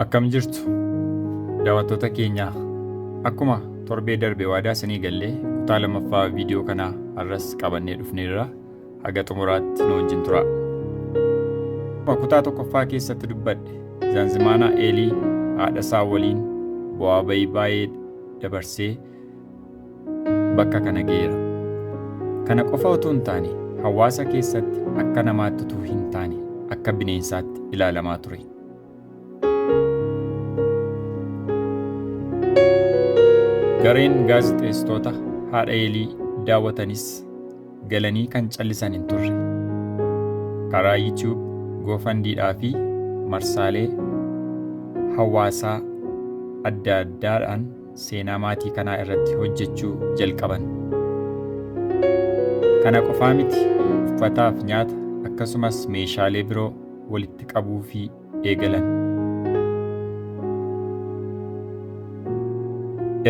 Akkam jirtu daawwattoota keenya, akkuma torbee darbe waadaa isinii gallee kutaa lammaffaa viidiyoo kanaa har'as qabannee dhufneerra. Haga xumuraatti nu wajjin tura. Kutaa tokkoffaa keessatti dubbadhe Zanzimaanaa Eelii haadha isaa waliin bu'aa bayii baay'ee dabarsee bakka kana geera. Kana qofa utuu hin taane hawaasa keessatti akka namaatti utuu hin taane akka bineensaatti ilaalamaa ture. Gareen gaazexeessitoota haadha Eelii daawwatanis galanii kan callisan hin turre. Karaa YouTube, GoFundiidhaa fi marsaalee hawaasaa adda addaadhaan seenaa maatii kanaa irratti hojjechuu jalqaban. Kana qofaa miti, uffataaf nyaata akkasumas meeshaalee biroo walitti qabuu fi eegalan.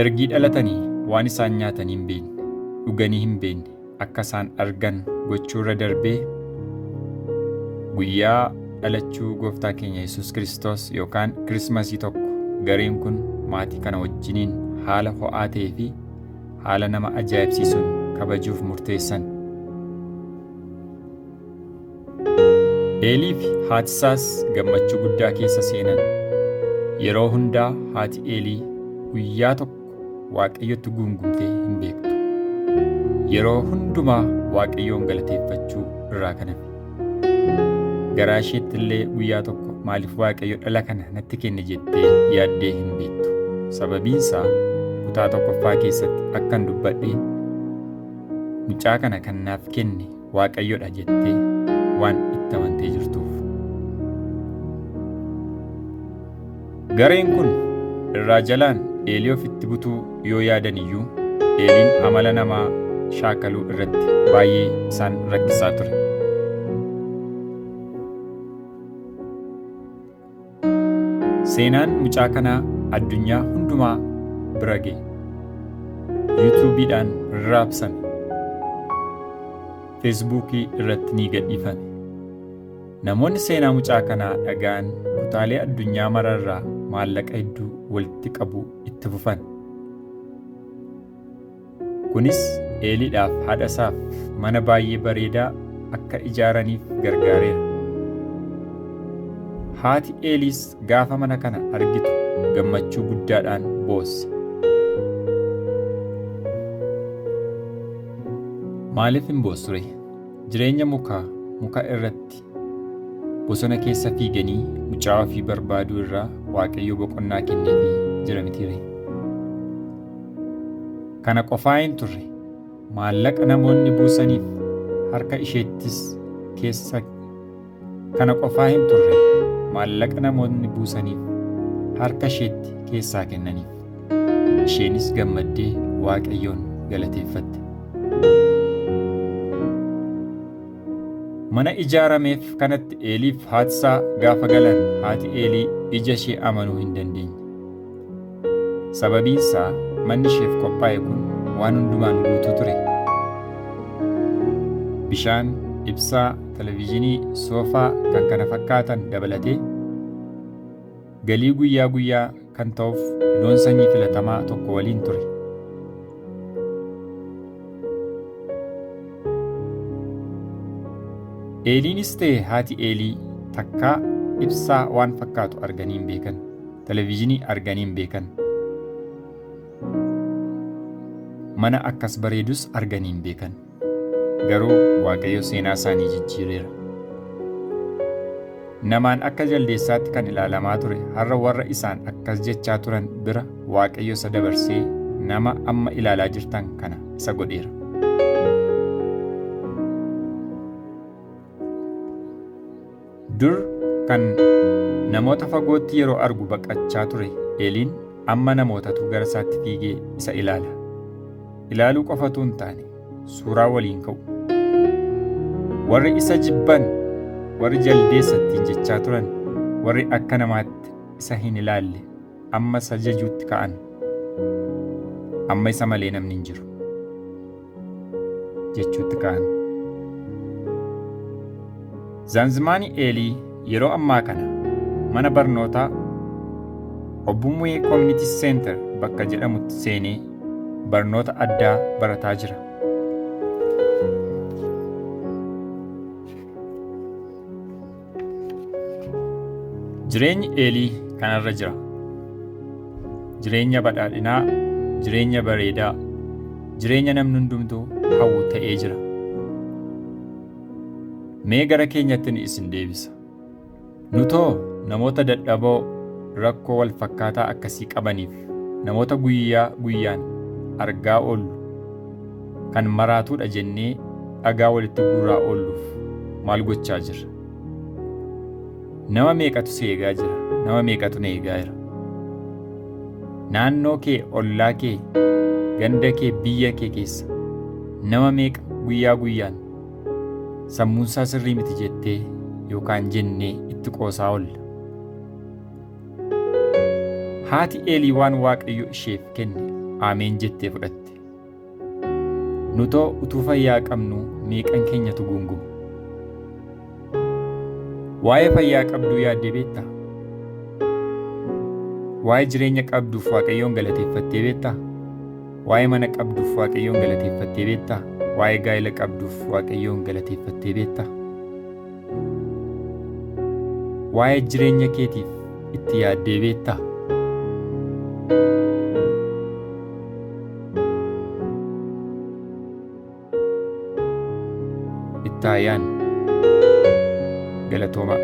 Ergii dhalatanii waan isaan nyaatanii hin beekne, dhuganii hin beekne akka isaan argan gochuurra darbee guyyaa dhalachuu gooftaa keenya Yesuus Kiristoos yookaan Kirismasii tokko gareen kun maatii kana wajjiniin haala ho'aa ta'ee fi haala nama ajaa'ibsiisuun kabajuuf murteessan. Eelii fi haati isaas gammachuu guddaa keessa seenan. Yeroo hundaa haati Eelii guyyaa tokko Waaqayyotti guungumtee hin beektu. Yeroo hundumaa Waaqayyoon galateeffachuu irraa kan hafe. Garaa isheetti illee guyyaa tokko maaliif Waaqayyo dhala kana natti kenne jettee yaaddee hin beektu. Sababiin isaa kutaa tokkoffaa keessatti akkan dubbadhe mucaa kana kan naaf kenne Waaqayyodha jettee waan itti amantee jirtuuf. Gareen kun irraa jalaan Eelii ofitti butuu yoo yaadan iyyuu Eeliin amala namaa shaakaluu irratti baay'ee isaan rakkisaa ture. Seenaan mucaa kanaa addunyaa hundumaa bira ga'e. YouTube'dhaan raabsame. Feesbuukii irratti ni gadhiifame. Namoonni seenaa mucaa kanaa dhaga'an kutaalee addunyaa mararraa maallaqa hedduu walitti qabu itti fufan. Kunis Eeliidhaaf haadha isaaf mana baay'ee bareedaa akka ijaaraniif gargaareera. Haati Eeliis gaafa mana kana argitu gammachuu guddaadhaan boosse. Maaliif hin boossu? Jireenya muka irratti bosona keessa fiiganii mucaa ofii barbaaduu irraa Waaqayyo boqonnaa kenneefii jira mitiire. Kana qofaa hin turre maallaqa namoonni buusaniif harka isheettis keessa kana qofaa hin turre maallaqa namoonni buusaniif harka isheetti keessaa kennaniif. Isheenis gammaddee Waaqayyoon galateeffatte. Mana ijaarameef kanatti Eeliif haati isaa gaafa galan haati Eelii ija ishee amanuu hin dandeenye. Sababiin isaa manni isheef qophaa'e kun waan hundumaan guutuu ture. Bishaan, ibsaa, televezyiinii, soofaa kan kana fakkaatan dabalatee galii guyyaa guyyaa kan ta'uuf loon sanyii filatamaa tokko waliin ture. Eeliinis ta'e haati Eelii takkaa ibsaa waan fakkaatu arganii hin beekan. Televezyiinii arganii hin beekan. Mana akkas bareedus arganii hin beekan. Garuu Waaqayyo seenaa isaanii jijjiireera. Namaan akka jaldeessaatti kan ilaalamaa ture har'a warra isaan akkas jechaa turan bira Waaqayyo isa dabarsee nama amma ilaalaa jirtan kana isa godheera. Dur kan namoota fagootti yeroo argu baqachaa ture Eeliin amma namootatu gara isaatti fiigee isa ilaala. Ilaaluu qofatu hin taane suuraa waliin ka'u. Warri isa jibban, warri jaldeessattiin jechaa turan, warri akka namaatti isa hin ilaalle amma isa jajuutti ka'an. Amma isa malee namni hin jiru jechuutti ka'an. Zanzimaanii Eelii yeroo ammaa kana mana barnootaa Obbumee Community Center bakka jedhamutti seenee barnoota addaa barataa jira. Jireenyi Eelii kanarra jira. Jireenya badhaadhinaa, jireenya bareedaa, jireenya namni hundumtuu hawwu ta'ee jira. Mee gara keenyatti ni isin deebisa. Nutoo namoota dadhaboo rakkoo wal fakkaataa akkasii qabaniif namoota guyyaa guyyaan argaa oollu kan maraatuudha jennee dhagaa walitti guuraa oolluuf maal gochaa jirra? Nama meeqatu si eegaa jira? Nama meeqatu na eegaa jira? Naannoo kee, ollaa kee, ganda kee, biyya kee keessa nama meeqa guyyaa guyyaan sammuunsaa sirrii miti jettee yookaan jennee itti qoosaa oolla? Haati Eelii waan Waaqayyo isheef kenne Ameen jettee fudhatte. Nutoo utuu fayyaa qabnu meeqan keenyatu guunguma? Waa'ee fayyaa qabduu yaaddee beektaa? Waa'ee jireenya qabduuf Waaqayyoon galateeffattee beektaa? Waa'ee mana qabduuf Waaqayyoon galateeffattee beektaa? Waa'ee gaa'ela qabduuf Waaqayyoon galateeffattee beektaa? Waa'ee jireenya keetiif itti yaaddee beektaa? Ittaayaan galatoomaa.